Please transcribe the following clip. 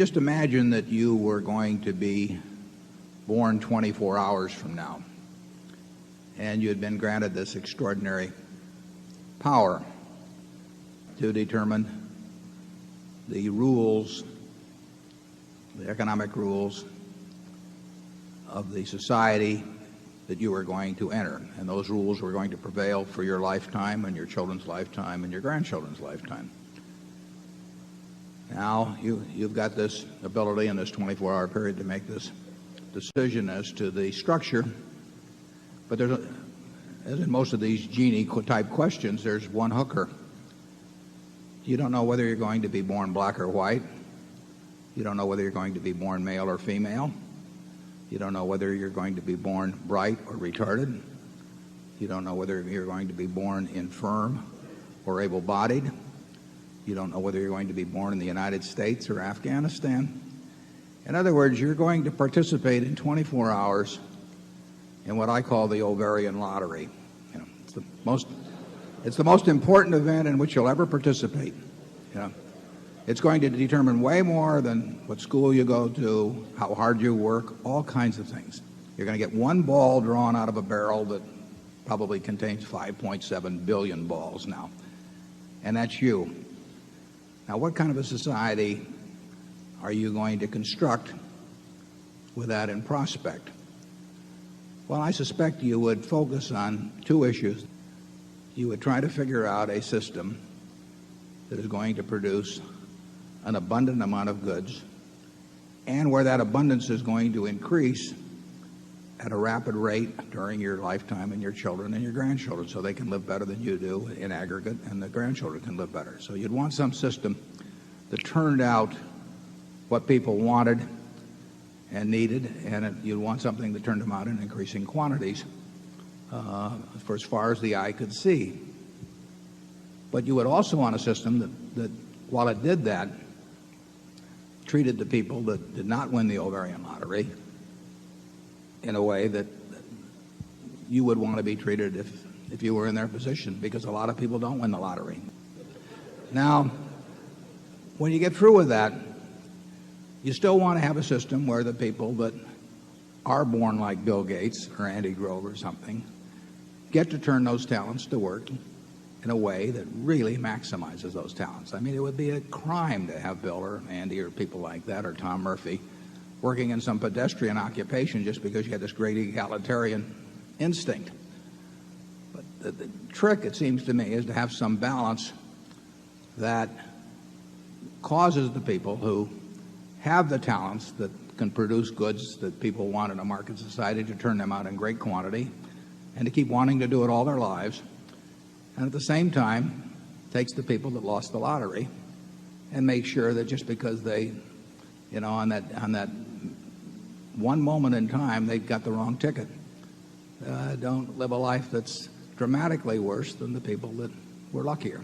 just imagine that you were going to be born 24 hours from now, and you had been granted this extraordinary power to determine the rules, the economic rules of the society that you were going to enter. And those rules were going to prevail for your lifetime and your children's lifetime and your grandchildren's lifetime. Now, you've got this ability in this 24-hour period to make this decision as to the structure. But there's, as in most of these genie-type questions, there's one hooker. You don't know whether you're going to be born black or white. You don't know whether you're going to be born male or female. You don't know whether you're going to be born bright or retarded. You don't know whether you're going to be born infirm or able-bodied. You don't know whether you're going to be born in the United States or Afghanistan. In other words, you're going to participate in 24 hours in what I call the ovarian lottery. You know, it's the most important event in which you'll ever participate. You know, it's going to determine way more than what school you go to, how hard you work, all kinds of things. You're going to get one ball drawn out of a barrel that probably contains 5.7 billion balls now, and that's you. Now, what kind of a society are you going to construct with that in prospect? Well, I suspect you would focus on two issues. You would try to figure out a system that is going to produce an abundant amount of goods, and where that abundance is going to increase at a rapid rate during your lifetime and your children and your grandchildren, so they can live better than you do in aggregate, and the grandchildren can live better. So you'd want some system that turned out what people wanted and needed, and you'd want something that turned them out in increasing quantities for as far as the eye could see. But you would also want a system that while it did that, treated the people that did not win the ovarian lottery in a way that you would want to be treated if you were in their position, because a lot of people don't win the lottery. Now, when you get through with that, you still want to have a system where the people that are born like Bill Gates or Andy Grove or something get to turn those talents to work in a way that really maximizes those talents. I mean, it would be a crime to have Bill or Andy or people like that, or Tom Murphy, working in some pedestrian occupation just because you had this great egalitarian instinct. But the trick, it seems to me, is to have some balance that causes the people who have the talents that can produce goods that people want in a market society to turn them out in great quantity and to keep wanting to do it all their lives, and at the same time takes the people that lost the lottery and makes sure that just because they, you know, on that one moment in time they got the wrong ticket, don't live a life that's dramatically worse than the people that were luckier.